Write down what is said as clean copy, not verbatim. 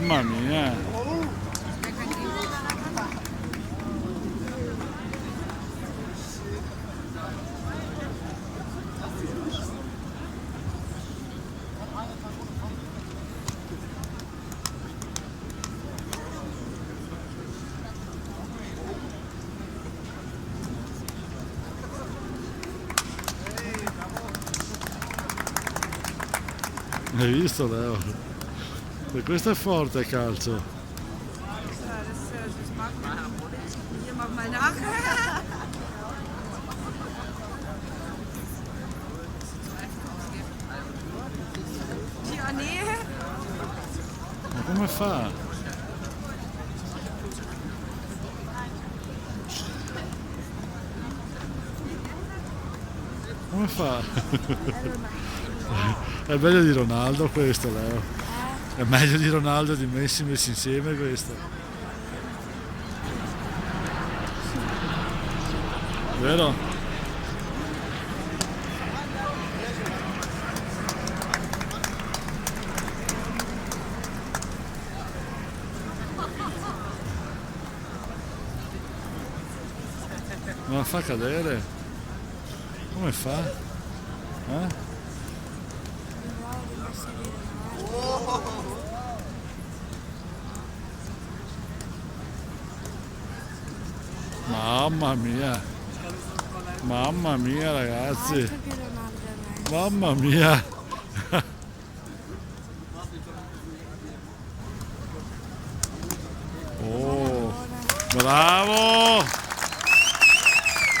Mamma mia. Hai visto, Leo? E questo è forte calcio. Das mag man. Hier mach mal nach. Ja, nee. Ma come fa? Come fa? È meglio di Ronaldo questo, Leo. È meglio di Ronaldo e di Messi messi insieme questo. Vero? Non la fa cadere? Come fa? Eh? Mamma mia ragazzi, mamma mia. Oh, bravo!